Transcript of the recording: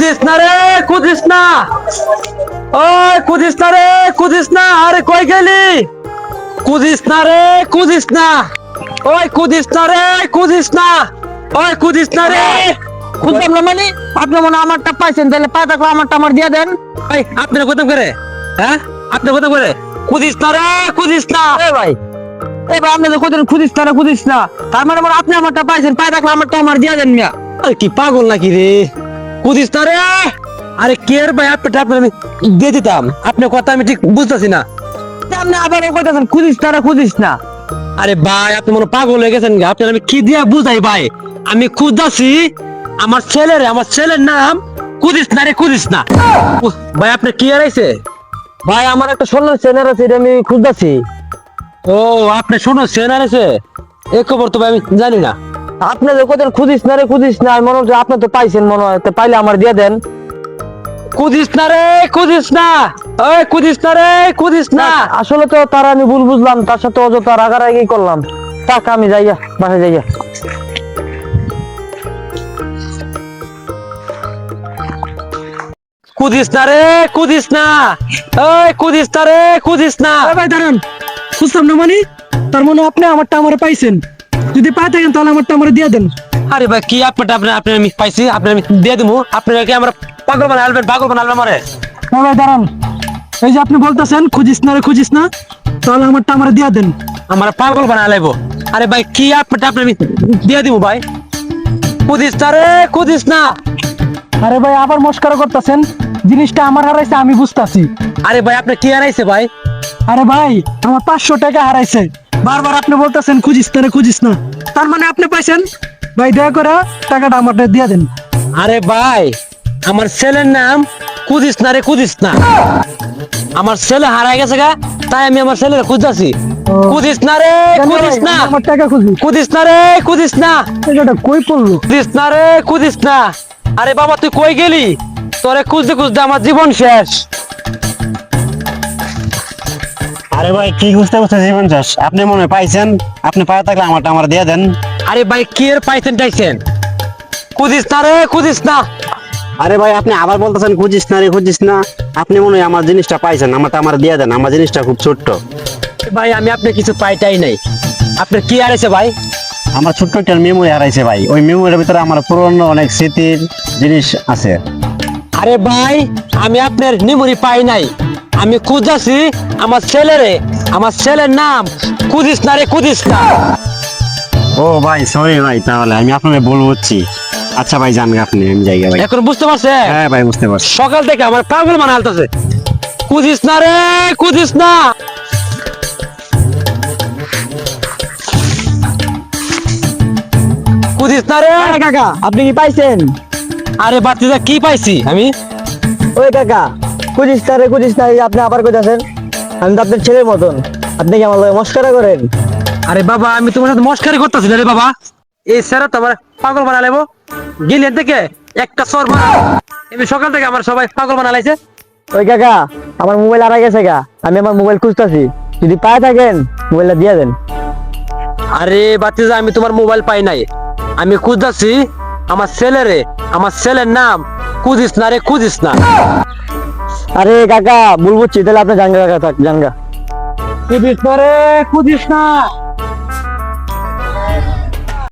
কুদিস না রে, কুদিস না। ওই কুদিস না রে, কুদিস না। আরে কই গেলি? কুদিস না রে, কুদিস না। ওই কুদিস না রে, কুদিস না। ওই কুদিস না রে। খুঁজলাম না মানে আপনি মনে হয় আমারটা পাইছেন, তাহলে পা থাকলে আমারটা আমার দিয়ে দেন। ভাই আপনার কথা করে, হ্যাঁ আপনার কথা করে। কুদিস না রে, কুদিস না। ভাই আপনি তো কতদিন খুঁজিস না, তার মানে মনে হয় আপনি আমারটা পাইছেন, পায়ে থাকলে আমারটা আমার দিয়ে দেন মিয়া। আরে কি পাগল নাকি রে? কুদিস না রে। আরে কে রে ভাই? আপনার আমি দিয়ে দিতাম। আপনার কথা আমি ঠিক বুঝতেছি না। আপনি আবার কইতাছেন খুঁজিস না। আরে ভাই আপনি মনে হয় পাগল হয়ে গেছেন। আপনার আমি কি দিয়া বুঝাই ভাই? আমি খুঁজতাছি আমার ছেলের নাম কুদিস না রে, কুদিস না। ভাই আপনি কি হারাইছে? ভাই আমার একটা সোনার চেনার আছে, এটা আমি খুঁজতেছি। ও আপনি শোনো চেনার আছে, এ খবর তো ভাই আমি জানি না। আপনি যে কতদিন খুঁজিস না, আমি মনে হচ্ছে আপনি তো পাইছেন, মনে হয় তো পাইলে আমার দিয়ে দেন। কুদিস না রে, কুদিস না। ওই কুদিস না রে, কুদিস না। আসলে তো তার আমি ভুল বুঝলাম, তার সাথে অযথা রাগারাগি করলাম। টাকা আমি যাইয়া বাসায় যাইয়া। কুদিস না রে, কুদিস না। ওই কুদিস না রে, কুদিস না। ভাই দাঁড়ান, বুঝলাম না মানে, তার মানে আপনি আমারটা আমার পাইছেন, যদি পাই থাকেন তাহলে আমারটা আমার দিয়ে দেন। আরে ভাই কি আপনারটা আপনি আমি পাইছি, আপনার আমি দিয়ে দেবো। আপনার কি আমরা পাগল বানাবেন? পাগল বানাবেন আমারে? হ্যাঁ ভাই দাঁড়ান, এই যে আপনি বলতেছেন খুঁজিস না, তাহলে আমারটা আমার দিয়ে দেন। আমার পাগল বানা লাগবো। আরে ভাই কি আপনারটা আপনি আমি দিয়ে দিব ভাই। কুদিস না রে, কুদিস না। আরে ভাই আবার মস্কারা করতেছেন, জিনিসটা আমার হারাইছে আমি বুঝতাছি। আরে ভাই আপনি কি হারাইছে ভাই? আরে ভাই আমার 500 টাকা হারাইছে, বারবার আপনি বলতেছেন খুঁজিস না, তার মানে আপনি পাইছেন। ভাই দয়া করে টাকাটা আমারটা দিয়ে দেন। আরে ভাই আমার ছেলের নাম কুদিস না রে, কুদিস না। আমার ছেলে হারাই গেছে গা, তাই আমি আমার ছেলের খুঁজতেছি। কুদিস না রে, কুদিস না। আমার টাকা খুঁজি, কুদিস না রে, কুদিস না। টাকাটা কই পড়লো? কুদিস না রে, কুদিস না। আরে বাবা তুই কই গেলি? তোরে খুঁজতে খুঁজতে আমার জীবন শেষ। আরে ভাই কি বুঝতে জীবন শেষ? আপনি মনে হয় পাইছেন, আপনি পায়ে থাকলে আমারটা আমার দিয়ে দেন। আরে ভাই কি এর পাইছেন টাইছেন? কুদিস না রে, কুদিস না। আরে ভাই আপনি আবার বলতেছেন খুঁজিস না রে, খুঁজিস না। আপনি মনে হয় আমার জিনিসটা পাইছেন, আমারটা আমার দিয়ে দেন। আমার জিনিসটা খুব ছোট্ট। ভাই আমি আপনার কিছু পাইটাই নাই। আপনার কি হারাইছে ভাই? আমার ছোট্ট একটা মেমোরি হারাইছে ভাই। ওই মেমোরির ভিতরে আমার পুরনো অনেক স্মৃতির জিনিস আছে। আরে ভাই আমি আপনার মেমোরি পাই নাই। আমি খুঁজতেছি আমার ছেলেরে, আমার ছেলের নাম কুদিস না রে, কুদিস না। ও ভাই সরি ভাই, তাহলে আমি আপনাকে ভুল বুঝছি। আচ্ছা ভাই জান আপনি, আমি যাই ভাই। এখন বুঝতে পারছেন? হ্যাঁ ভাই বুঝতে পারছি। সকাল থেকে আমার পাগল বানালতেছে। কুদিস না রে, কুদিস না। কুদিস না রে। কাকা আপনি কি পাইছেন? আরে বাতিজা কি পাইছি আমি? ওই কাকা খুঁজিস না, এই যে আপনি আবার কইতাছেন। আমি তো আপনার ছেলের মতন, আপনি কি আমার লগে মস্কারা করেন? আরে বাবা আমি তোমার সাথে মস্কারি করতেছি না রে বাবা। এই স্যার তো আমার পাগল বানা লেবো। গিলেন থেকে একটা সর মারা। আমি সকাল থেকে আমার সবাই পাগল বানা লাইছে। ওই কাকা আমার মোবাইল হারা গেছে গা, আমি আমার মোবাইল খুঁজতেছি, যদি পায়ে থাকেন মোবাইলটা দিয়ে দেন। আরে বাতিজা আমি তোমার মোবাইল পাই নাই। আমি খুঁজতেছি আমার ছেলেরে, আমার ছেলের নাম কুদিস না রে, কুদিস না। আরে কাকা ভুল বুঝছি, তাহলে আপনি জানগা কাকা, থাক জানগা। কুদিস না রে, কুদিস না।